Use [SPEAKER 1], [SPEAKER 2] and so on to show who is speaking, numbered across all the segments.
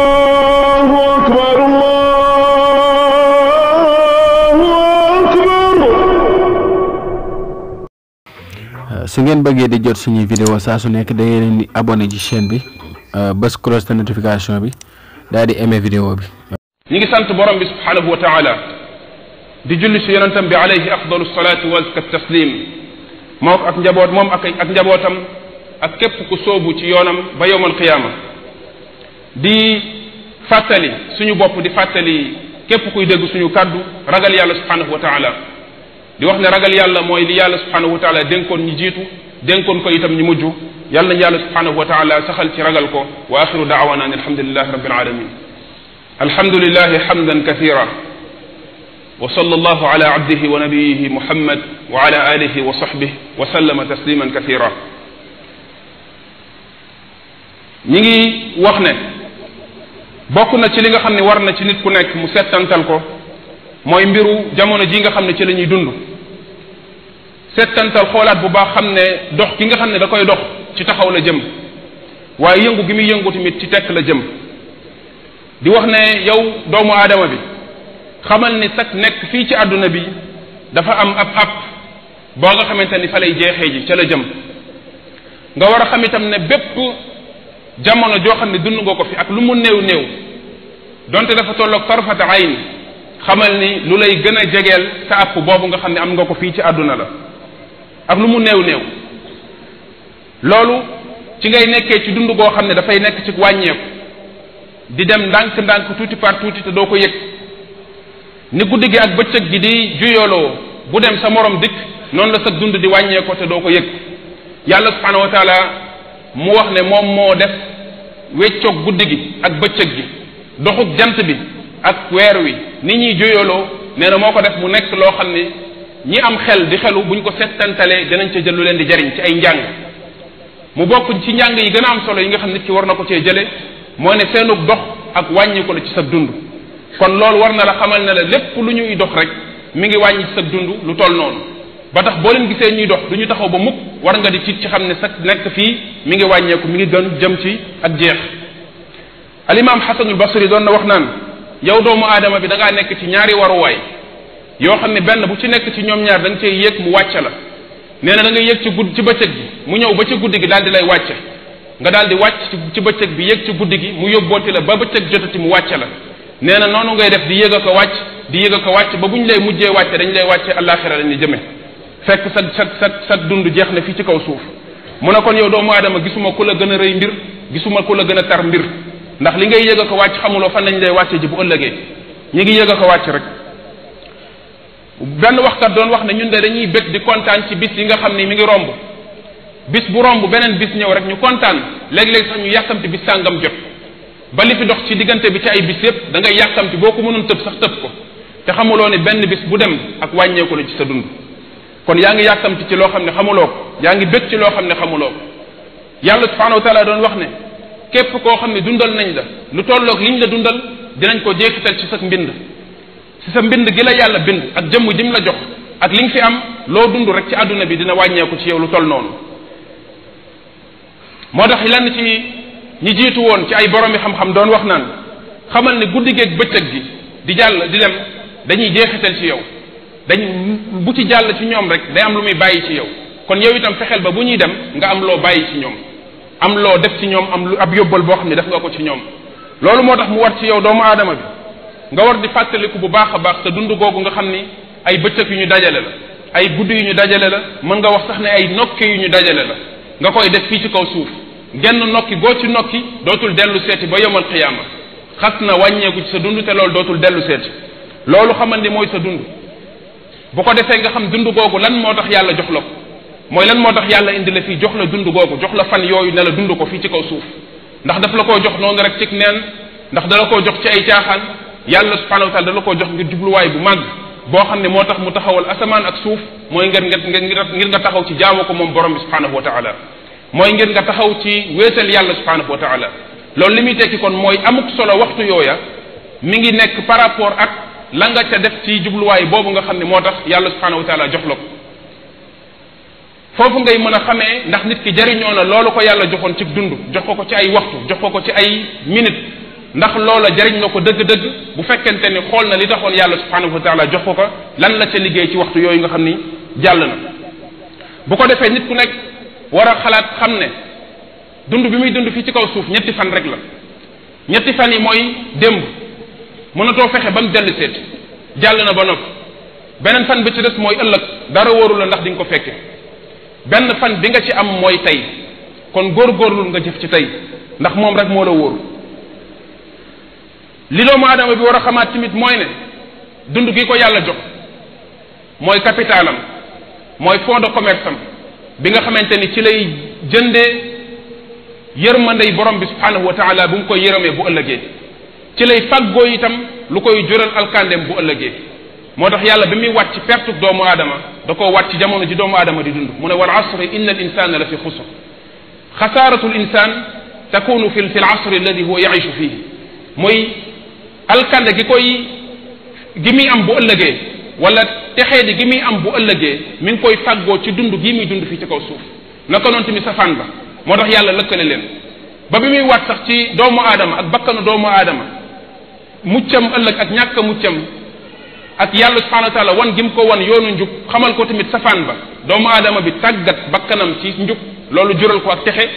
[SPEAKER 1] Allahu akbar, Allahu akbar.
[SPEAKER 2] su ngeen bëggee di jot suñuy vidéo saa su nekk da ngeen di abonné ci chaîne bi bës cloche de notification bi daal di aimer vidéo bi.
[SPEAKER 3] ñi ngi sant borom bi subhanahu wa taala di julli si yonentam bi alayhi afdalu salatu wa azka taslim moo ak njaboot moom ak njabootam ak képp ku soobu ci yoonam ba yowmal qiyaama di fàttali suñu bopp di fàttali képp kuy dégg suñu kàddu ragal yàlla subhanahu wa taala di wax ne ragal yàlla mooy li yàlla subhanahu wa taala dénkoon ñi jiitu dénkoon ko itam ñu mujj yàlla nañu yàlla subhanahu wa taala saxal ci ragal ko wa axiru daawana an alhamdulillahi rabbil alamin alhamdulillahi hamdan kathira wa sallallahu ala abdihi wa nabiyihi muhammad wa ala alihi wa sahbihi wa sallama tasliman kathira ñi ngi wax ne bokk na ci li nga xam ne war na ci nit ku nekk mu settantal ko mooy mbiru jamono ji nga xam ne ci la ñuy dund settantal xoolaat bu baax xam ne dox gi nga xam ne da koy dox ci taxaw la jëm waaye yëngu gi muy yëngu tamit ci tekk la jëm di wax ne yow doomu aadama bi xamal ni sax nekk fii ci àdduna bi dafa am ab boo nga xamante ni fa lay jeexee ji ca la jëm nga war a xam itam ne bépp jamono joo xam ne dund nga ko fi ak lu mu néew néew donte dafa tolloog tarfata ayn xamal ni lu lay gën a jegeel sa àpp boobu nga xam ne am nga ko fii ci àdduna la ak lu mu néew néew loolu ci ngay nekkee ci dund goo xam ne dafay nekk ci wàññeeku di dem ndànk-ndànk tuuti par tuuti te doo ko yëg ni guddi gi ak bëccëg gi di juyooloo bu dem sa morom dikk noonu la sa dund di wàññeekoo te doo ko yëg yàlla subhanahu wa taala mu wax ne moom moo def weccoog guddi gi ak bëccëg gi doxug jant bi ak weer wi ni ñuy juyooloo nee na moo ko def mu nekk loo xam ne ñi am xel di xelu buñ ko settantalee dinañ ca jël lu leen di jariñ ci ay njàng mu bokk ci njàng yi gën a am solo yi nga xam nit ki war na ko cee jële moo ne seenug dox ak wàññi ko la ci sa dund kon loolu war na la xamal ne la lépp lu ñuy dox rek mi ngi wàññi ci sa dund lu toll noonu ba tax boo leen gisee ñuy dox du ñu taxaw ba mukk war nga di tiit ci xam ne sa nekk fii mi ngi wàññeeku mi ngi gën jëm ci ak jeex alimam xasanul basri doon na wax naan yow doomu aadama bi da ngaa nekk ci ñaari waruwaay yoo xam ne benn bu ci nekk ci ñoom ñaar da nga cay yéeg mu wàcce la nee na da nga yéeg ci ci bëccëg gi mu ñëw ba ci guddi gi daal di lay wàcce nga daal di wàcc ci bëccëg bi yéeg ci guddi gi mu yóbbooti la ba bëccëg jotati mu wàcce la nee na noonu ngay def di yéeg a ko wàcc di yéeg a ko wàcc ba bu ñu lay mujjee wàcce dañ lay wàcce àllaaxira lañuy jëme fekk sa dund jeex na fii ci kaw suuf mu ne kon yow doomu aadama gisuma ku la gën a rëy mbir gisuma ku la gën a tar mbir ndax li ngay yéeg a ko wàcc xamuloo fan lañ lay wàcce ji bu ëllëgee ñi ngi yéeg a ko wàcc rek benn waxkat doon wax ne ñun de dañuy bëgg di kontaan ci bis yi nga xam ni mi ngi romb bis bu romb beneen bis ñëw rek ñu kontaan léeg-léeg sax ñu yàkkamti bis sàngam jot ba li fi dox ci diggante bi ci ay bis yépp da ngay yàkkamti boo ko mënoon tëb sax tëb ko te xamuloo ne benn bis bu dem ak wàññeeku la ci sa dund kon yaa ngi yàkkamti ci loo xam ne xamuloo ko yaa ngi bëgg ci loo xam ne xamuloo ko yàlla subhanahu wa taala doon wax ne képp koo xam ne dundal nañ la lu tolloog liñ la dundal dinañ ko jeexital ci sa mbind ci sa mbind gi la yàlla bind ak jëmm jim la jox ak li nga fi am loo dund rek ci àdduna bi dina wàññeeku ci yow lu toll noonu moo tax lenn ci ñi jiitu woon ci ay boromi xam-xam doon wax naan xamal ne guddi geeg bëccëg gi di jàll di dem dañuy jeexital ci yow bu ci jàll ci ñoom rek day am lu muy bàyyi ci yow kon yow itam fexeel ba bu ñuy dem nga am loo bàyyi ci ñoom am loo def ci ñoom am lu ab yóbbal boo xam ne def nga ko ci ñoom loolu moo tax mu war ci yow doomu aadama bi nga war di fàttaliku bu baax a baax te dund googu nga xam ni ay bëccëg yu ñu dajale la ay guddi yu ñu dajale la mën nga wax sax ne ay nokki yu ñu dajale la nga koy def fii ci kaw suuf genn nokki goo ci nokki dootul dellu seeti ba yomal qiyaama xas na wàññeeku ci sa dund te loolu dootul dellu seeti loolu xamal ni mooy sa dund bu ko defee nga xam dund googu lan moo tax yàlla jox la ko mooy lan moo tax yàlla indi la fii jox la dund googu jox la fan yooyu ne la dund ko fii ci kaw suuf ndax daf la koo jox noonu rek cig neen ndax dala koo jox ci ay caaxaan yàlla subhanahu wa taala dala koo jox ngir jubluwaay bu màgg boo xam ne moo tax mu taxawal asamaan ak suuf mooy ngir nga taxaw ci jaamu ko moom borom bi subhanahu wa taala mooy ngir nga taxaw ci wéetal yàlla subhanahu wa taala loolu li muy tekki kon mooy amuk solo waxtu yooya mi ngi nekk par rapport ak la nga ca def ci jubluwaay boobu nga xam ne moo tax yàlla subhanahu wa taala jox la ko foofu ngay mën a xamee ndax nit ki jariñoo na loolu ko yàlla joxoon ci dund jox ko ci ay waxtu jox ko ci ay minute ndax loola jariñ na ko dëgg-dëgg bu fekkente ni xool na li taxoon yàlla subhanahu wa taala jox ko lan la ca liggéey ci waxtu yooyu nga xam ni jàll na bu ko defee nit ku nekk war a xalaat xam ne dund bi muy dund fii ci kaw suuf ñetti fan rek la ñetti fan yi mooy démb mënatoo fexe ba mu dellu seet jàll na ba noppi beneen fan bi ci des mooy ëllëg dara wóoru la ndax di nga ko fekke benn fan bi nga ci am mooy tey kon góorgóorlul nga jëf ci tey ndax moom rek moo la wóoru li doomu aadama bi war a xamaat tamit mooy ne dund gi ko yàlla jox mooy capitalam mooy fond de commerce am bi nga xamante ni ci lay jëndee yërmandey borom bi subhanahu wa taala bu mu koy yërëmee bu ëllëgee ci lay fàggoo itam lu koy jural alkandeem bu ëllëgee moo tax yàlla bi muy wàcc pertuk doomu aadama da koo wàcc jamono ji doomu aadama di dund mu ne wal asri inna al insana la fi xusr xasaaratu l insan takunu fi l asri alladi huwa yaishu fihi mooy alkande gi muy am bu ëllëgee wala texee di gi muy am bu ëllëgee mi ngi koy fàggoo ci dund gi muy dund fii ci kaw suuf naka noonu tamit safaan ba moo tax yàlla lëkkale leen ba bi muy waat sax ci doomu aadama ak bakkanu doomu aadama muccam ëllëg ak ñàkk a muccam ak yàlla subhanahu wa taala wan gi mu ko wan yoonu njub xamal ko tamit safaan ba doomu aadama bi tàggat bakkanam ci njub loolu jural ko ak texe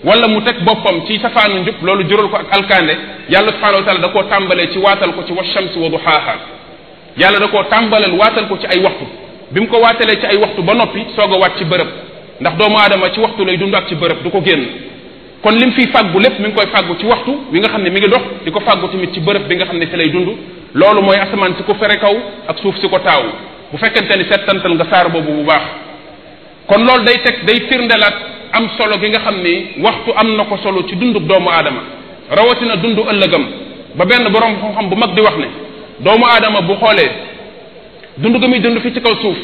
[SPEAKER 3] wala mu teg boppam ci safaanu njub loolu jural ko ak alkande yàlla subhanahu wa taala da koo tàmbalee ci waatal ko ci wa shamsi wa duhaaha yàlla da koo tàmbaleel waatal ko ci ay waxtu bi mu ko waatalee ci ay waxtu ba noppi soog a waat ci bërëb ndax doomu aadama ci waxtu lay dund ak ci bërëb du ko génn kon lim fiy fàggu lépp mi ngi koy fàggu ci waxtu wi nga xam ne mi ngi dox di ko fàggu tamit ci bërëb bi nga xam ne fi lay dund loolu mooy asamaan si ko fere kaw ak suuf si ko taawu bu fekkente ni settantal nga saar boobu bu baax kon loolu day firndelaat am solo gi nga xam ni waxtu am na ko solo ci dundub doomu aadama rawatina dundu ëllëgam ba benn borom xam-xam bu mag di wax ne doomu aadama bu xoolee dund gi muy dund fi ci kaw suuf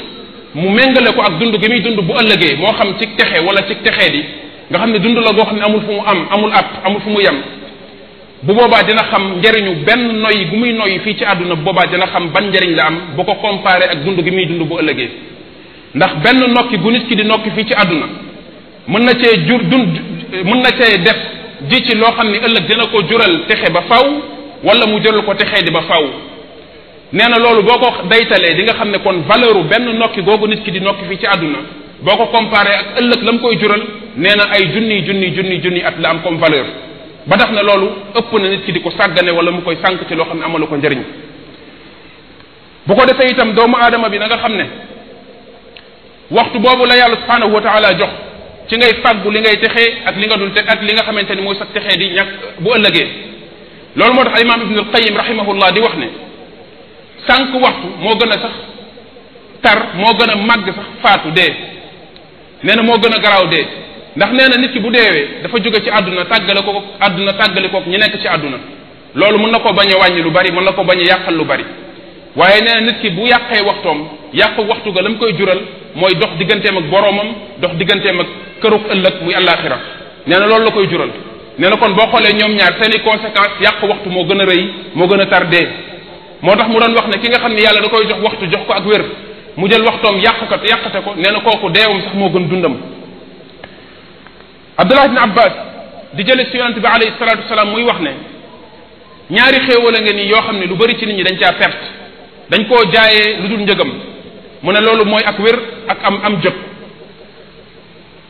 [SPEAKER 3] mu méngale ko ak dund gi muy dund bu ëllëgee moo xam ci texe wala ci texee di nga xam ne dund la goo xam ne amul fu mu amul amul fu mu yem bu boobaa dina xam njëriñu benn noyyi gu muy noyyi fii ci àdduna bu boobaa dina xam ban njëriñ la am bu ko comparé ak dund gi muy dund bu ëllëgee ndax benn nokki gu nit ki di nokki fii ci àdduna mën na cee mën na cee def ji ci loo xam ne ëllëg dina ko jural texe ba faw wala mu jural ko texee di ba faw nee na loolu boo ko daytalee di nga xam ne kon valeur benn nokki googu nit ki di nokki fii ci àdduna boo ko comparé ak ëllëg la mu koy jural nee na ay junni at la am comme valeur ba tax na loolu ëpp na nit ki di ko sàggane wala mu koy sànq ci loo xam ne amalu ko njëriñ bu ko defee itam doomu aadama bi na nga xam ne waxtu boobu la yàlla subhanahu wa taala jox ci ngay fàggu li ngay texee ak li nga dul te ak li nga xamante ni mooy sax texee di ñàkk bu ëllëgee loolu moo tax al imam ibn al qayyim rahimahullah di wax ne sànq waxtu moo gën a sax tar moo gën a màgg sax faatu dee nee na moo gën a garaaw dee ndax nee na nit ki bu deewee dafa jóge ci àdduna tàggale kook ñi nekk ci àdduna loolu mën na ko bañ a wàññi lu bari mën na ko bañ a yàqal lu bari waaye nee na nit ki bu yàqee waxtoom yàqu waxtu ga la mu koy jural mooy dox digganteem ak boroomam dox digganteem ak këruk ëllëg muy àllaaxira nee na loolu la koy jural nee na kon boo xoolee ñoom ñaar seeni conséquence yàq waxtu moo gën a rëy moo gën a tar dee moo tax mu doon wax ne ki nga xam ne yàlla da koy jox waxtu jox ko ak wér mu jël waxtoom yàqate ko nee na kooku deewam sax moo gën dundam Abdullah ibn Abbas di jële ci yonente bi alayhi salatu wasalaam muy wax ne ñaari xéewal a nge nii yoo xam ne lu bari ci nit ñi dañ caa perte dañ koo jaayee lu dul njëgam mu ne loolu mooy ak wér ak am jot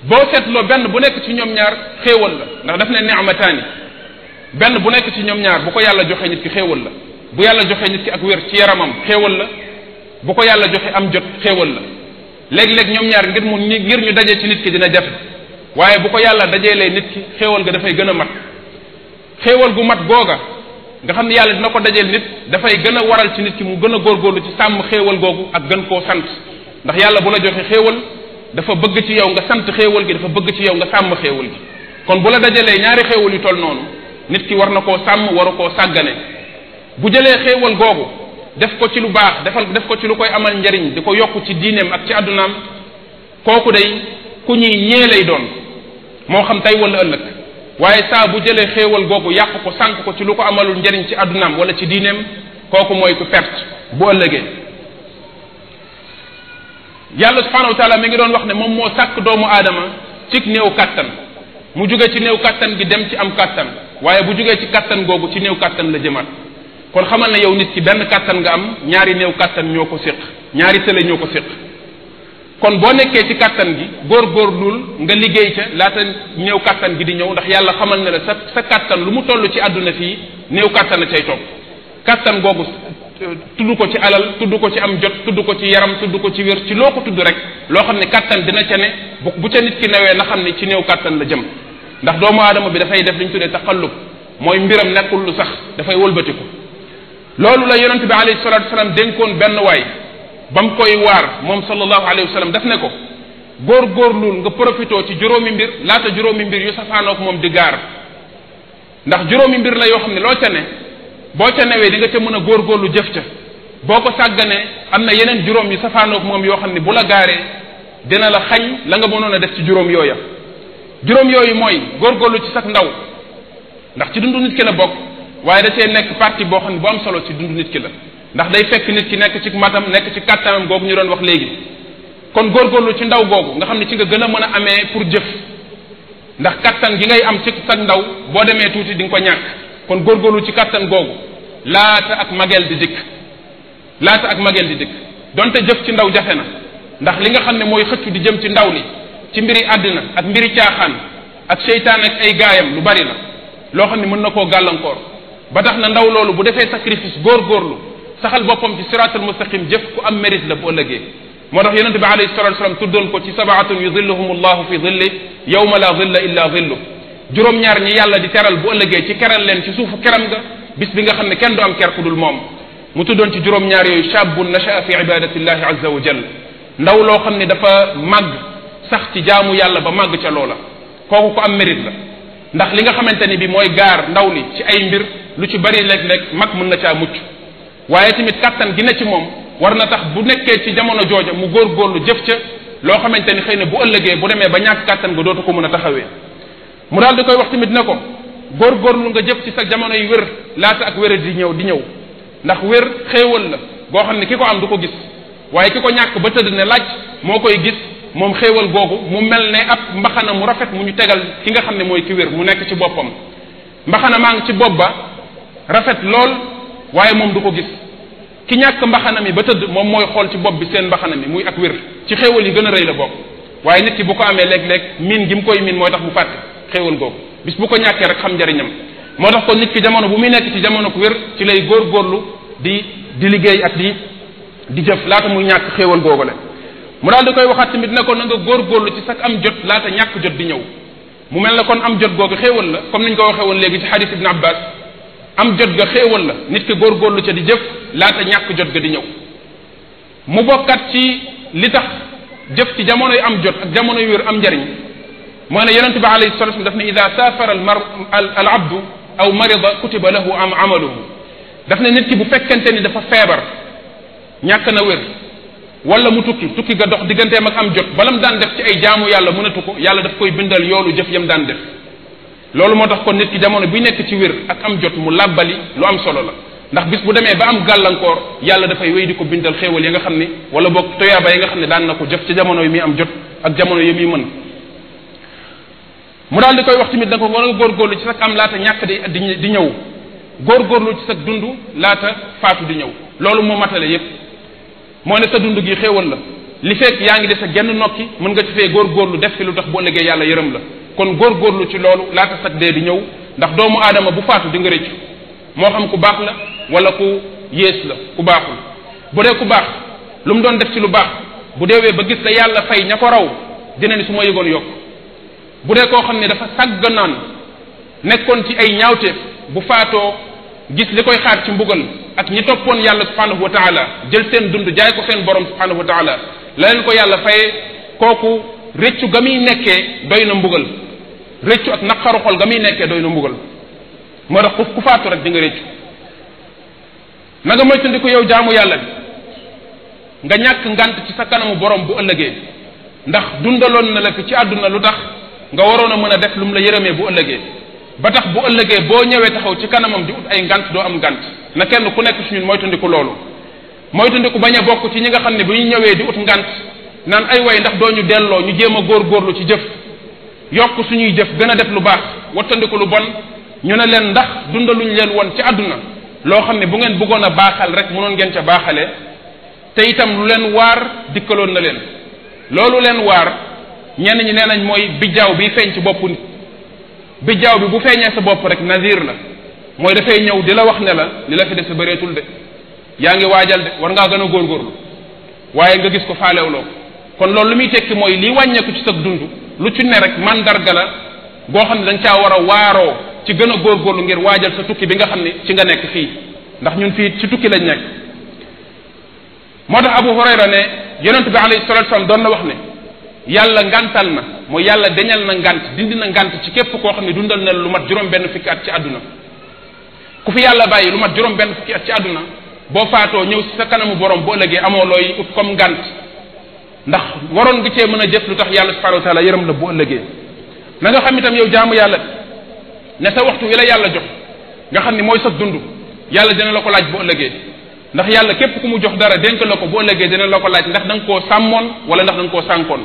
[SPEAKER 3] boo seetloo benn bu nekk ci ñoom ñaar xéewal la ndax daf ne ni'mataani benn bu nekk ci ñoom ñaar bu ko yàlla joxe nit ki xéewal la bu yàlla joxe nit ki ak wér ci yaramam xéewal la bu ko yàlla joxe am jot xéewal la léeg-léeg ñoom ñaar ngir ñu daje ci nit ki dina jafe waaye bu ko yàlla dajeelee nit ki xéewal ga dafay gën a mat xéewal gu mat googa nga xam ne yàlla dina ko dajeel nit dafay gën a waral ci nit ki mu gën a góorgóorlu ci sàmm xéewal googu ak gën koo sant ndax yàlla bu la joxe xéewal dafa bëgg ci yow nga sant xéewal gi dafa bëgg ci yow nga sàmm xéewal gi kon bu la dajalee ñaari xéewal yu toll noonu nit ki war na koo sàmm waru koo sàggane bu jëlee xéewal googu def ko ci lu baax def ko ci lu koy amal njariñ di ko yokk ci diineem ak ci àddunaam kooku day ku ñuy ñee lay doon moo xam tey wala ëllëg waaye saa bu jëlee xéewal googu yàq ko sànq ko ci lu ko amalul njariñ ci àddunaam wala ci diineem kooku mooy ku perte bu ëllëgee yàlla subhanahu wa taala mi ngi doon wax ne moom moo sàkk doomu aadama ci néew kattan mu jóge ci néew kattan gi dem ci am kattan waaye bu jógee ci kattan googu ci néew kattan la jëmaat kon xamal ne yow nit ki benn kattan nga am ñaari néew kattan ñoo ko séq ñaari tële ñoo ko séq kon boo nekkee ci kattan gi góorgóorlul nga liggéey ca laata néew kattan gi di ñëw ndax yàlla xamal ne la sa kattan lu mu toll ci àdduna fii néew kattan a cay topp kattan googu tudd ko ci alal tudd ko ci am jot tudd ko ci yaram tudd ko ci wér ci loo ko tudd rek loo xam ne kattan dina ca ne bu ca nit ki newee na xam ne ci néew kattan la jëm ndax doomu aadama bi dafay def li ñu tuddee taxallub mooy mbiram nekkul lu sax dafay wëlbatiku loolu la yonente bi alayhi salatu wasalaam dénkoon benn waay ba mu koy waar moom sallallahu alayhi wa sallam daf ne ko góorgóorlul nga profitoo ci juróomi mbir laata juróomi mbir yu safaanook moom di gaar ndax juróomi mbir la yoo xam ne loo ca ne boo ca newee di nga ca mën a góorgóorlu jëf ca boo ko sàgganee am na yeneen juróom yu safaanook moom yoo xam ne bu la gaaree dina la xañ la nga mënoon a def ci juróom yooya juróom yooyu mooy góorgóorlu ci sax ndaw ndax ci dundu nit ki la bokk waaye da cee nekk partie boo xam ne bu am solo ci dundu nit ki la ndax day fekk nit ki nekk ci matam nekk ci kàttanam googu ñu doon wax léegi kon góorgóorlu ci ndaw googu nga xam ne ci nga gën a mën a amee pour jëf ndax kattan gi ngay am ci sag ndaw boo demee tuuti di nga ko ñàkk kon góorgóorlu ci kattan googu laata ak mageel di dikk donte jëf ci ndaw jafe na ndax li nga xam ne mooy xëccu di jëm ci ndaw li ci mbiri àddina ak mbiri caaxaan ak seytaan ak ay gaayam lu bari la loo xam ne mën na koo gàllankoor ba tax na ndaw loolu bu defee sacrifice góorgóorlu saxal boppam ci siratul mustaqim jëf ku am mérite la bu ëllëgee moo tax yonente bi alayhi salatu wasalam tuddoon ko ci sabaatun yudilluhum allahu fi dilli yawma la dilla illa dillu juróom-ñaar ñi yàlla di teral bu ëllëgee ci keral leen ci suufu keram nga bis bi nga xam ne kenn du am ker ku dul moom mu tuddoon ci juróom-ñaar yooyu shabun nashaa fi ibadatillahi azza wa jal ndaw loo xam ne dafa màgg sax ci jaamu yàlla ba màgg ca loola kooku ko am mérite la ndax li nga xamante ni bi mooy gaar ndaw li ci ay mbir lu ci bari léeg-léeg mag mën na caa mucc waaye tamit kattan gi ne ci moom war na tax bu nekkee ci jamono jooja mu góorgóorlu jëf ca loo xamante ni xëy na bu ëllëgee bu demee ba ñàkk kattan nga dootu ko mën a taxawee mu daal di koy wax tamit ne ko góorgóorlu nga jëf ci sa jamono yi wér laata ak wér di ñëw ndax wér xéewal la goo xam ne ki ko am du ko gis waaye ki ko ñàkk ba tëdd ne laaj moo koy gis moom xéewal googu mu mel ne ab mbaxana mu rafet mu ñu tegal ki nga xam ne mooy ki wér mu nekk ci boppam mbaxana maa ngi ci bopp ba rafet lool waaye moom du ko gis ki ñàkk mbaxana mi ba tëdd moom mooy xool ci bopp bi seen mbaxana mi muy ak wér ci xéewal yi gën a rëy la bokk waaye nit ki bu ko amee léeg-léeg miin gi mu koy miin mooy tax mu fàtte xéewal googu bis bu ko ñàkkee rek xam njariñam moo tax kon nit ki jamono bu muy nekk ci jamono ku wér ci lay góorgóorlu di liggéey ak di jëf laata muy ñàkk xéewal googu la mu daal di koy waxaat tamit ne ko na nga góorgóorlu ci sax am jot laata ñàkk jot di ñëw mu mel ne kon am jot googu xéewal la comme niñ ko waxee woon léegi ci hadith ibn abbas am jot ga xéewal la nit ki góorgóorlu ca di jëf laata ñàkk jot ga di ñëw mu bokkat ci li tax jëf ci jamono yu am jot ak jamono yu wér am njariñ moo ne yonente bi alayhi salatu wasallam daf ne ida saafara al abdu aw marida kutiba lahu amaluhu daf ne nit ki bu fekkente ni dafa feebar ñàkk na wér wala mu tukki ga dox digganteem ak am jot balam daan def ci ay jaamu yàlla mënatu ko yàlla daf koy bindal yoolu jëf yam daan def loolu moo tax kon nit ki jamono bi nekk ci wér ak am jot mu làbbali lu am solo la ndax bis bu demee ba am gàllankoor yàlla dafay wéy di ko bindal xéewal yi nga xam ne wala boog toyaaba yi nga xam ne daan na ko jëf ci jamono yi muy am jot ak jamono yi muy mën mu daal di koy wax tamit da ko war a góorgóorlu ci sag am laata ñàkk di ñëw góorgóorlu ci sag dund laata faatu di ñëw loolu moo matale yépp moo ne sa dund gi xéewal la li fekk yaa ngi def sa genn nokki mën nga ci fee góorgóorlu def fi lu tax boo ëllëgee yàlla yërëm la kon góorgóorlu ci loolu laata sag dee di ñëw ndax doomu aadama bu faatu di nga rëccu moo xam ku baax la wala ku yées la ku baaxul bu dee ku baax lu mu doon def ci lu baax bu deewee ba gis la yàlla fay ña ko raw dina ni su ma yëgoon yokk bu dee koo xam ne dafa sàgganaan nekkoon ci ay ñaawteef bu faatoo gis li koy xaar ci mbugal ak ñi toppoon yàlla subhanahu wa taala jël seen dund jaay ko seen borom subhanahu wa taala la leen ko yàlla faye kooku rëccu ga muy nekkee doy na mbugal rëccu ak naqaru xol ga muy nekkee doy na mbugal moo tax ku faatu rek di nga rëccu na nga moytandiku yow jaamu yàlla bi nga ñàkk ngant ci sa kanamu borom bu ëllëgee ndax dundaloon na la fi ci àdduna lu tax nga waroon a mën a def lu mu la yërëmee bu ëllëgee ba tax bu ëllëgee boo ñëwee taxaw ci kanamam di ut ay ngant doo am ngant na kenn ku nekk ci ñun moytandiku loolu moytandiku bañ a bokk ci ñi nga xam ne bu ñu ñëwee di ut ngant naan ay way ndax doo ñu delloo ñu jéem a góorgóorlu ci jëf yokk suñuy jëf gën a def lu baax wattandiku lu bon ñu ne leen ndax dundaluñ leen woon ci àdduna loo xam ne bu ngeen bëggoon a baaxal rek mënoon ngeen ca baaxale te itam lu leen waar dikkaloon na leen loolu leen waar ñenn ñi nee nañ mooy bijjaaw bi feeñ ci boppu nit bijjaaw bi bu feeñee sa bopp rek nazir la mooy dafay ñëw di la wax ne la li la fi def sa bëreetul de yaa ngi waajal de war ngaa gën a góorgóorlu waaye nga gis ko faalewloo kon loolu lu muy tekki mooy li wàññeeku ci sa dund lu ci ne rek mandarga la boo xam ne da nga caa war a waaroo ci gën a góorgóorlu ngir waajal sa tukki bi nga xam ne ci nga nekk fii ndax ñun fii ci tukki lañ nekk moo tax Abu Hurayra ne yonent bi alayhi salatu wasallam doon na wax ne yàlla ngantal na mooy yàlla deñal na ngant dindi na ngant ci képp koo xam ne dundal na lu mat juróom benn fukki at ci àdduna ku fi yàlla bàyyi lu mat juróom benn fukki at ci àdduna boo faatoo ñëw si sa kanamu borom boo ëllëgee amoo looy ut comme ngant ndax waroon nga cee mën a jëf lu tax yàlla subhanahu wa taala yërëm la bu ëllëgee na nga xam itam yow jaamu yàlla ne sa waxtu wi la yàlla jox nga xam ni mooy sa dund yàlla dina la ko laaj bu ëllëgee ndax yàlla képp ku mu jox dara dénk la ko bu ëllëgee dina la ko laaj ndax da nga koo sàmmoon wala ndax da nga koo sànkoon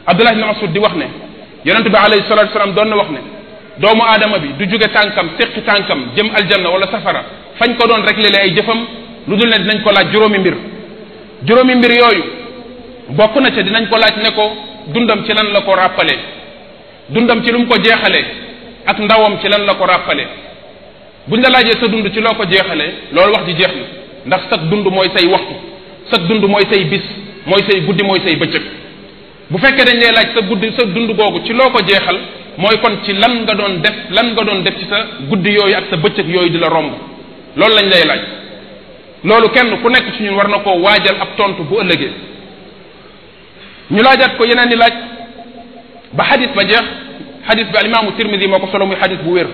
[SPEAKER 3] Abdullah ibn Mas'ud di wax ne yonente bi alayhi salatu wasalam doon na wax ne doomu aadama bi du jóge tànkam séqi tànkam jëm aljanna wala safara fañ ko doon réglé ay jëfam lu dul ne dinañ ko laaj juróomi mbir yooyu bokk na ca dinañ ko laaj ne ko dundam ci lan la ko rappelé dundam ci lu mu ko jeexalee ak ndawam ci lan la ko rappelé buñ la laajee sa dund ci loo ko jeexalee loolu wax ji jeex na ndax sa dund mooy say waxtu sa dund mooy say bis mooy say guddi mooy say bëccëg bu fekkee dañ lay laaj sa dund googu ci loo ko jeexal mooy kon ci lan nga doon def ci sa guddi yooyu ak sa bëccëg yooyu di la romb loolu lañ lay laaj loolu kenn ku nekk ci ñun war na koo waajal ab tontu bu ëllëgee ñu laajaat ko yeneen ni laaj ba xadis ba jeex xadis bi alimaamu Tirmidi moo ko solo muy xadis bu wér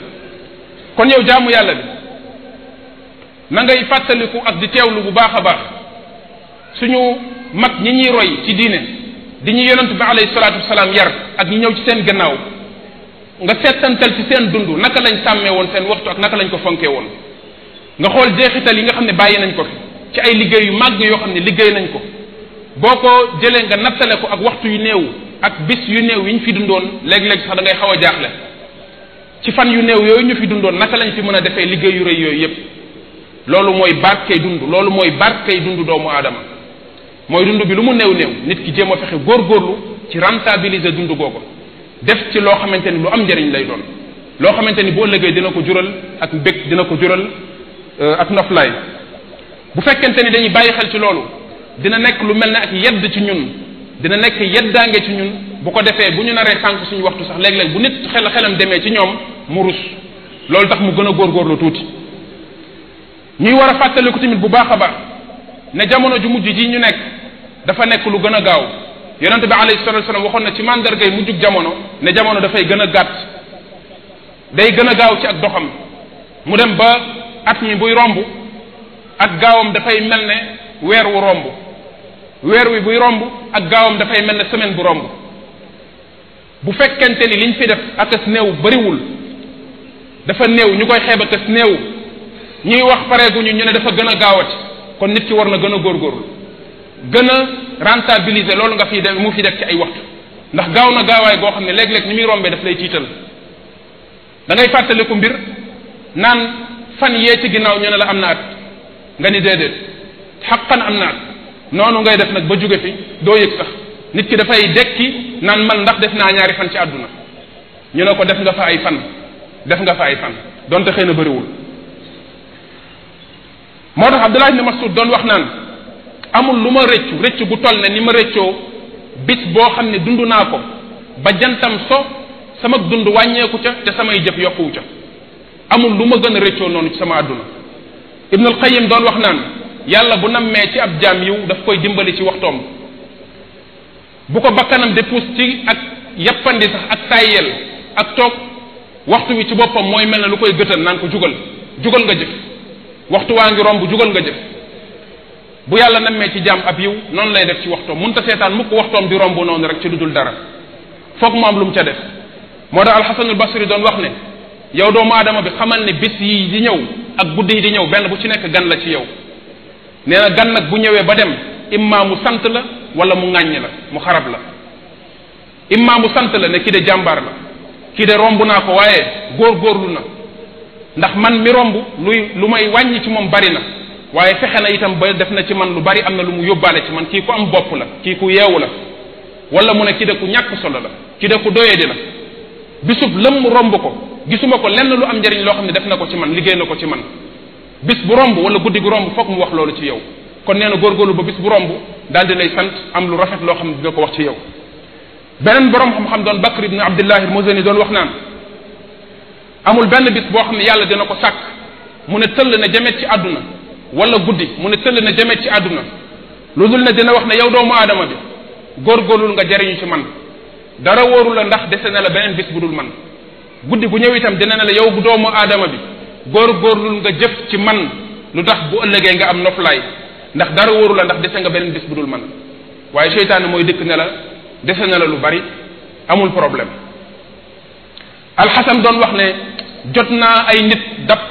[SPEAKER 3] kon yow jaamu yàlla bi na ngay fàttaliku ak di teewlu bu baax a baax suñu mag ñi ñuy roy ci diine di ñu yonent bi alayhi salaatu wasalaam yar ak ñi ñëw ci seen gannaaw nga seetantal ci seen dund naka lañ sàmmee woon seen waxtu ak naka lañ ko fonkee woon nga xool jeexital yi nga xam ne bàyyi nañ ko fi ci ay liggéey yu màgg yoo xam ne liggéey nañ ko boo ko jëlee nga nattale ko ak waxtu yu néew ak bis yu néew yi ñu fi dundoon léeg-léeg sax da ngay xaw a jaaxle ci fan yu néew yooyu ñu fi dundoon naka lañ fi mën a defee liggéey yu rëy yooyu yépp loolu mooy barkey dund loolu mooy barkey dund doomu aadama mooy dund bi lu mu néew nit ki jéem a fexe góorgóorlu ci rentabiliser dund googu def ci loo xamante ni lu am njëriñ lay doon loo xamante ni boo ëllëgee dina ko jural ak mbég dina ko jural ak noflaay bu fekkente ni dañuy bàyyi xel ci loolu dina nekk lu mel ne ak yedd ci ñun dina nekk yeddaange ci ñun bu ko defee bu ñu naree sànq suñu waxtu sax léeg-léeg bu nit xelam demee ci ñoom mu rus loolu tax mu gën a góorgóorlu tuuti ñuy war a fàttaliku tamit bu baax a baax ne jamono ju mujj ji ñu nekk dafa nekk lu gën a gaaw yonente bi alayhi salatu wasallam waxoon na ci mandargay mujjug jamono ne jamono dafay gën a gàtt day gën a gaaw ci ak doxam mu dem ba at mi buy romb ak gaawam dafay mel ne weer wu romb weer wi buy romb ak gaawam dafay mel ne semaine bu romb bu fekkente ni liñ fi def akas néew bariwul dafa néew ñu koy xeeb akas néew ñuy wax pareeguñu ñu ne dafa gën a gaawati kon nit ki war na gën a góorgóorlu gën a rentabiliser loolu nga fi def mu fi def ci ay waxtu ndax gaaw na gaawaay goo xam ne léeg-léeg ni muy rombee daf lay tiital da ngay fàttaliku mbir naan fan yee ci ginnaaw ñu ne la am na at nga ni déedéet xaqan am na at noonu ngay def nag ba jóge fi doo yëg sax nit ki dafay dekki naan man ndax def naa ñaari fan ci àdduna ñu ne ko def nga fa ay fan donte xëy na bëriwul moo tax Abdullah ibn Mas'ud doon wax naan amul lu ma rëccu bu toll ne ni ma rëccoo bis boo xam ne dund naa ko ba jantam so sama dund wàññeeku ca te samay jëf yokkuwu ca amul lu ma gën a rëccoo noonu ci sama àdduna Ibn al-Qayyim doon wax naan yàlla bu nammee ci ab jaam yiw daf koy dimbali ci waxtoom bu ko bakkanam de puus ci ak yappandi sax ak tayyel ak toog waxtu wi ci boppam mooy mel ne lu koy gëtal naan ko jugal nga jëf waxtu waa ngi romb jugal nga jëf bu yàlla nammee ci jaam ab yiw noonu lay def ci waxtoom munta seetaan mukk waxtoom di romb noonu rek ci lu dul dara foog mu am lu mu ca def moo tax alxasanul basri doon wax ne yow doomu aadama bi xamal ne bis yi di ñëw ak guddi yi di ñëw benn bu ci nekk gan la ci yow nee na gan nag bu ñëwee ba dem imma mu sant la wala mu ŋàññ la mu xarab la imma mu sant la ne kii de jàmbaar la kii de romb naa ko waaye góorgóorlu na ndax man mi romb lu may wàññi ci moom bari na waaye fexe na itam ba def na ci man lu bari am na lu mu yóbbaale ci man kii ku am bopp la kii ku yeewu la wala mu ne kii de ku ñàkk solo la kii de ku doyadi la bisub lëm romb ko gisuma ko lenn lu am njëriñ loo xam ne def na ko ci man liggéey na ko ci man bis bu romb wala guddi gu romb foog mu wax loolu ci yow kon nee na góorgóorlu ba bis bu romb daal di lay sant am lu rafet loo xam ne dina ko wax ci yow beneen borom xam-xam doon Bakr ibn Abdullah al-Muzani doon wax naan amul benn bis boo xam ne yàlla dina ko sàkk mu ne tëll na jamet ci àdduna wala guddi mu ne tëll na jamet ci àdduna lu dul ne dina wax ne yow doomu aadama bi góorgóorlul nga jariñu ci man dara wóoru la ndax dese na la beneen bis bu dul man guddi gu ñëw itam dina ne la yow doomu aadama bi góorgóorlul nga jëf ci man lu tax bu ëllëgee nga am noflaay ndax dara wóoru la ndax dese nga beneen bis bu dul man waaye seytaane mooy dëkk ne la dese na la lu bari amul problème alxasan doon wax ne jot naa ay nit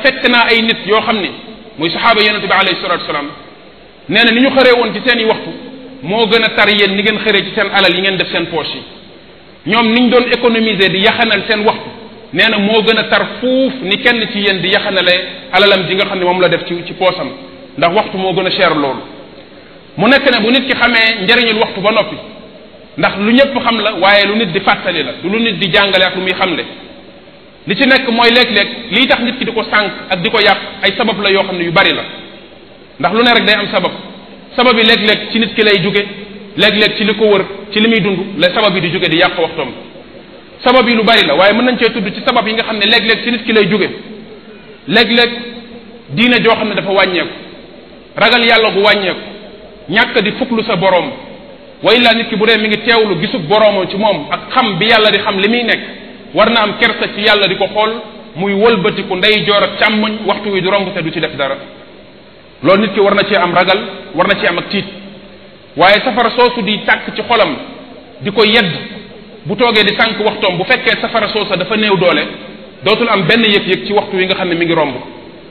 [SPEAKER 3] fekk naa ay nit yoo xam ni muy saxaaba yonente bi alayhi salatu wasalaam nee na ni ñu xëree woon ci seen i waxtu moo gën a tar yéen ni ngeen xëree ci seen alal yi ngeen def seen poche yi ñoom niñ doon économiser di yaxanal seen waxtu nee na moo gën a tar fuuf ni kenn ci yéen di yaxanale alalam ji nga xam ne moom la def ci poosam ndax waxtu moo gën a cher loolu mu nekk ne bu nit ki xamee njariñul waxtu ba noppi ndax lu ñëpp xam la waaye lu nit di fàttali la du lu nit di jàngale ak lu muy xamle li ci nekk mooy léeg-léeg lii tax nit ki di ko sànq ak di ko yàq ay sabab la yoo xam ne yu bari la ndax lu ne rek day am sabab yi léeg-léeg ci nit ki lay jóge léeg-léeg ci li ko wër ci li muy dund la sabab yi di jóge di yàq waxtoom sabab yi lu bari la waaye mën nañ cee tudd ci sabab yi nga xam ne léeg-léeg ci nit ki lay jóge léeg-léeg diine joo xam ne dafa wàññeeku ragal yàlla gu wàññeeku ñàkk di fuklu sa boroom wa illaa nit ki bu dee mi ngi teewlu gisub boroomam ci moom ak xam bi yàlla di xam li muy nekk war na am kersa ci yàlla di ko xool muy wëlbatiku ndey joor ak càmmoñ waxtu wi du romb te du ci def dara loolu nit ki war na cee am ragal war na cee am ak tiit waaye safara soosu di tàkk ci xolam di ko yedd bu toogee di sànq waxtoom bu fekkee safara soosa dafa néew doole dootul am benn yëg-yëg ci waxtu wi nga xam ne mi ngi romb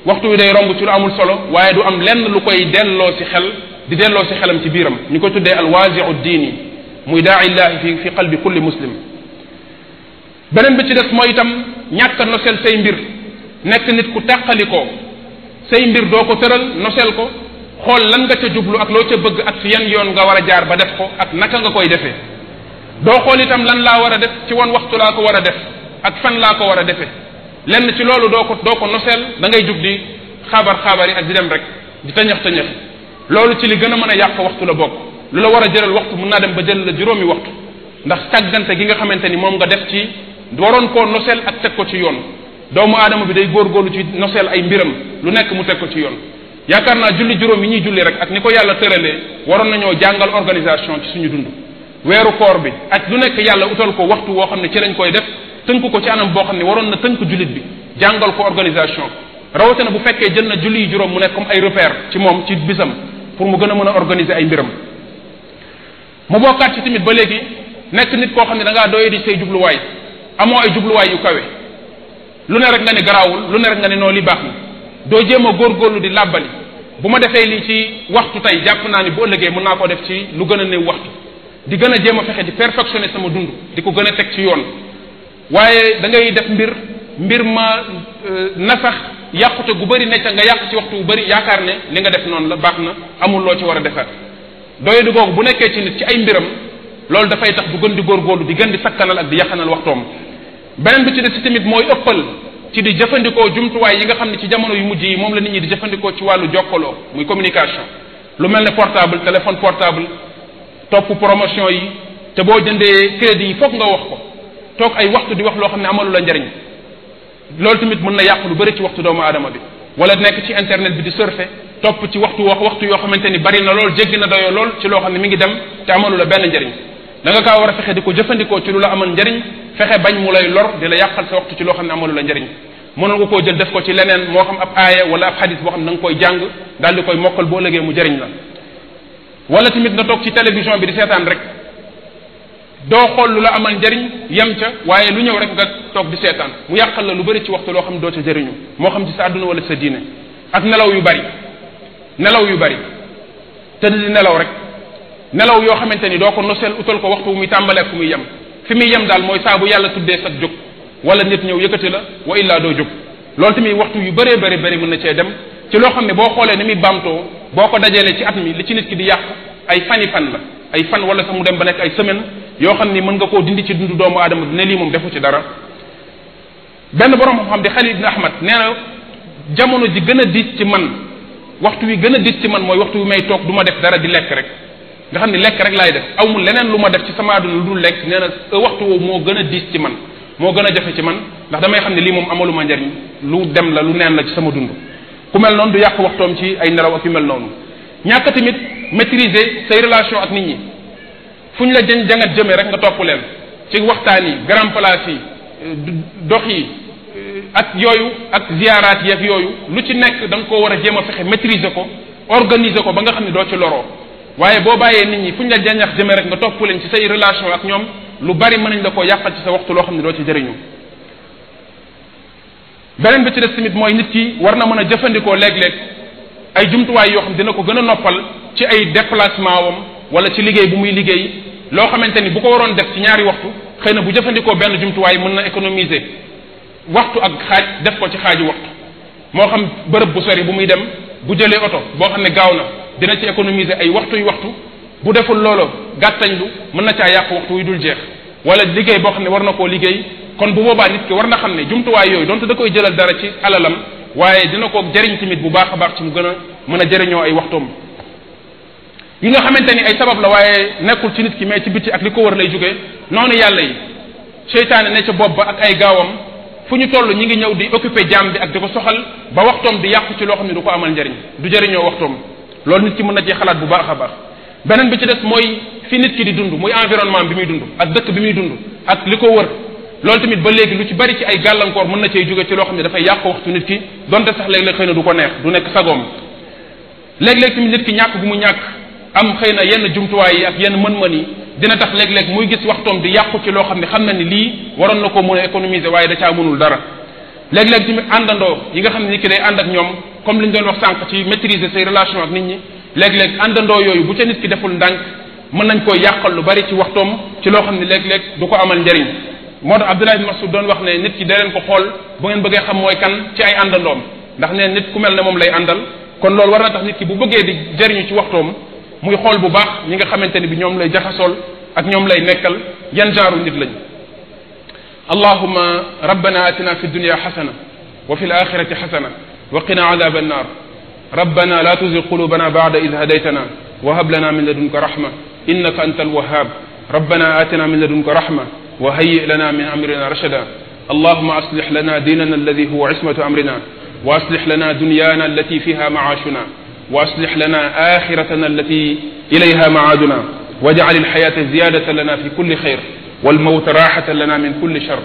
[SPEAKER 3] waxtu wi day romb ci lu amul solo waaye du am lenn lu koy delloo ci xel di delloo ci xelam ci biiram ñu ko tuddee alwaasiu diini muy daa illahi fi qalbi kulli muslim beneen bi ci des mooy itam ñàkk a nosel say mbir nekk nit ku tàqalikoo say mbir doo ko tëral nosel ko xool lan nga ca jublu ak loo ca bëgg ak fi yan yoon nga war a jaar ba def ko ak naka nga koy defee doo xool itam lan laa war a def ci wan waxtu laa ko war a def ak fan laa ko war a defee lenn ci loolu doo ko nosel da ngay jug di xabar yi ak di dem rek di tëñëx loolu ci li gën a mën a yàq waxtu la bokk lu la war a jëral waxtu mën naa dem ba jël la juróomi waxtu ndax càggante gi nga xamante ni moom nga def ci waroon koo nosel ak teg ko ci yoon doomu aadama bi day góorgóorlu ci nosel ay mbiram lu nekk mu teg ko ci yoon yaakaar naa julli juróom yi ñuy julli rek ak ni ko yàlla tëralee waroon nañoo jàngal organisation ci suñu dund weeru koor bi ak lu nekk yàlla utal ko waxtu woo xam ne ci lañ koy def tënk ko ci anam boo xam ne waroon na tënk jullit bi jàngal ko organisation rawatina bu fekkee jël na julli yi juróom mu nekk comme ay repère ci moom ci bisam pour mu gën a mën a organiser ay mbiram mu bokkaat ci tamit ba léegi nekk nit koo xam ne da ngaa doye di say jubluwaay amoo ay jubluwaay yu kawe lu ne rek nga ne garaawul lu ne rek nga ne noo li baax na doo jéem a góorgóorlu di làbbali bu ma defee lii ci waxtu tey jàpp naa ni bu ëllëgee mën naa koo def ci lu gën a néew waxtu di gën a jéem a fexe di perfectionner sama dund di ko gën a teg ci yoon waaye da ngay def mbir ma nasax yàqute gu bëri necca nga yàq ci waxtu bu bëri yaakaar ne li nga def noonu la baax na amul loo ci war a defar doye di googu bu nekkee ci nit ci ay mbiram loolu dafay tax du gën di góorgóorlu di gën di sakkanal ak di yàqanal waxtoom beneen bi ci des ci tamit mooy ëppal ci di jëfandikoo jumtuwaay yi nga xam ne ci jamono yu mujj yi moom la nit ñi di jëfandikoo ci wàllu jokkaloo muy communication lu mel ne portable téléphone portable topp promotion yi te boo jëndee crédit yi foog nga wax ko toog ay waxtu di wax loo xam ne amalu la njariñ loolu tamit mën na yàq lu bëri ci waxtu doomu aadama bi wala nekk ci internet bi di surfer topp ci waxtu yoo xamante ni bari na lool jéggi na doyoo lool ci loo xam ne mi ngi dem te amalu la benn njariñ da nga kaa war a fexe di ko jëfandikoo ci lu la amal njariñ fexe bañ mu lay lor di la yàqal sa waxtu ci loo xam ne amalu la njariñ mënoon nga koo jël def ko ci leneen moo xam ab aaya wala ab xadis boo xam ne da nga koy jàng daal di koy mokkal boo ëllëgee mu jariñ la wala tamit nga toog ci télévision bi di seetaan rek doo xool lu la amal njariñ yem ca waaye lu ñëw rek nga toog di seetaan mu yàqal la lu bari ci waxtu loo xam ne doo ca jëriñu moo xam ci sa àdduna wala sa diine ak nelaw yu bari tëdd di nelaw rek nelaw yoo xamante ni doo ko noseel utal ko waxtu wu muy tàmbalee fu muy yem fi muy yem daal mooy saa bu yàlla tuddee sag jóg wala nit ñëw yëkkati la wa illaa doo jóg loolu tamit waxtu yu bëree bëri bëri mën na cee dem ci loo xam ne boo xoolee ni muy baamtoo boo ko dajalee ci at mi li ci nit ki di yàq ay fan la ay fan wala sax mu dem ba nekk ay semaine yoo xam ni mën nga koo dindi ci dundu doomu aadama bi ne lii moom defu ci dara benn borom xam-xam di Xalil ibn Ahmad nee na jamono ji gën a diis ci man waxtu wi gën a diis ci man mooy waxtu wi may toog du ma def dara di lekk rek nga xam ne lekk rek laay def amul leneen lu ma def ci sama àdduna lu dul lekk nee na waxtu woowu moo gën a diis ci man moo gën a jafe ci man ndax damay xam ne lii moom amaluma njariñ lu dem la lu neen la ci sama dund ku mel noonu du yàq waxtoom ci ay nelaw ak yu mel noonu ñàkk tamit maîtriser say relation ak nit ñi fu ñu la jangat jëmee rek nga topp leen ci waxtaan yi grand place yi dox yi ak yooyu ak ziyaaraat yeeg yooyu lu ci nekk da nga koo war a jéem a fexe maîtriser ko organiser ko ba nga xam ne doo ci loroo waaye boo bàyyee nit ñi fu ñu la jangat jëmee rek nga topp leen ci say relation ak ñoom lu bari mën nañ la koo yàqal ci sa waxtu loo xam ne doo ci jëriñu beneen bi ci des tamit mooy nit ki war na mën a jëfandikoo léeg-léeg ay jumtuwaay yoo xam dina ko gën a noppal ci ay déplacement wam wala ci liggéey bu muy liggéey loo xamante ni bu ko waroon def ci ñaari waxtu xëy na bu jëfandikoo benn jumtuwaay mën na économiser waxtu ak xaaj def ko ci xaaju waxtu moo xam bërëb bu sori bu muy dem bu jëlee oto boo xam ne gaaw na dina ci économiser ay waxtu bu deful loolu gàttañlu mën na caa yàq waxtu wi dul jeex wala liggéey boo xam ne war na koo liggéey kon bu boobaa nit ki war na xam ne jumtuwaay yooyu donte da koy jëlal dara ci alalam waaye dina ko jëriñ tamit bu baax a baax ci mu gën a mën a jëriñoo ay waxtoom yi nga xamante ni ay sabab la waaye nekkul ci nit ki mais ci bitti ak li ko wër lay jóge noonu yàlla yi seytaane ne ca bopp ba ak ay gaawam fu ñu toll ñi ngi ñëw di occuper jaam bi ak di ko soxal ba waxtoom di yàqu ci loo xam ne du ko amal njëriñ du jëriñoo waxtoom loolu nit ki mën na cee xalaat bu baax a baax beneen bi ci des mooy fi nit ki di dund muy environnement bi muy dund ak dëkk bi muy dund ak li ko wër loolu tamit ba léegi lu ci bari ci ay gàllankoor mën na cee jóge ci loo xam ne dafay yàq waxtu nit ki donte sax léeg-léeg xëy na du ko neex du nekk sagoom léeg-léeg tamit nit ki ñàkk bu mu ñàkk am xëy na yenn jumtuwaay yi ak yenn mën-mën yi dina tax léeg-léeg muy gis waxtoom di yàqu ci loo xam ne xam na ni lii waroon na ko mën a économiser waaye da caa mënul dara léeg-léeg tamit àndandoo yi nga xam ne nit ki day ànd ak ñoom comme li ñu doon wax sànq ci maîtriser ses relations ak nit ñi léeg-léeg àndandoo yooyu bu ca nit ki deful ndànk mën nañ koy yàqal lu bari ci waxtoom ci loo xam ne léeg-léeg du ko amal njariñ moo tax Abdullah ibn Mas'ud doon wax ne nit ki da leen ko xool bu ngeen bëggee xam mooy kan ci ay àndandoom ndax ne nit ku mel ne moom lay àndal kon loolu war na tax nit ki bu bëggee di jariñu ci waxtoom muy xool bu baax ñi nga xamante ne bi ñoom lay jaxasool ak ñoom lay nekkal yan genre nit lañ allahumma rabbana atina fi dunya xasana wa fi l axirati xasana wa qina adaba annar rabbana la tuzig qulubana ba'da id hadaytana wa hab lana min ladunka rahma innaka anta alwahhab rabbana atina min ladunka rahma wa hayyi lana min amrina rashada allahumma aslih lana dinana alladhi huwa ismatu amrina wa aslih lana dunyana allati fiha ma'ashuna wa aslih lana akhiratana allati ilayha ma'aduna waj'al alhayata ziyadatan lana fi kulli khair والموت راحة لنا من كل شر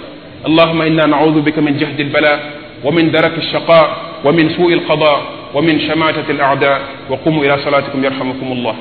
[SPEAKER 3] اللهم إنا نعوذ بك من جهد البلاء ومن درك الشقاء ومن سوء القضاء ومن شماتة الأعداء وقوموا إلى صلاتكم يرحمكم الله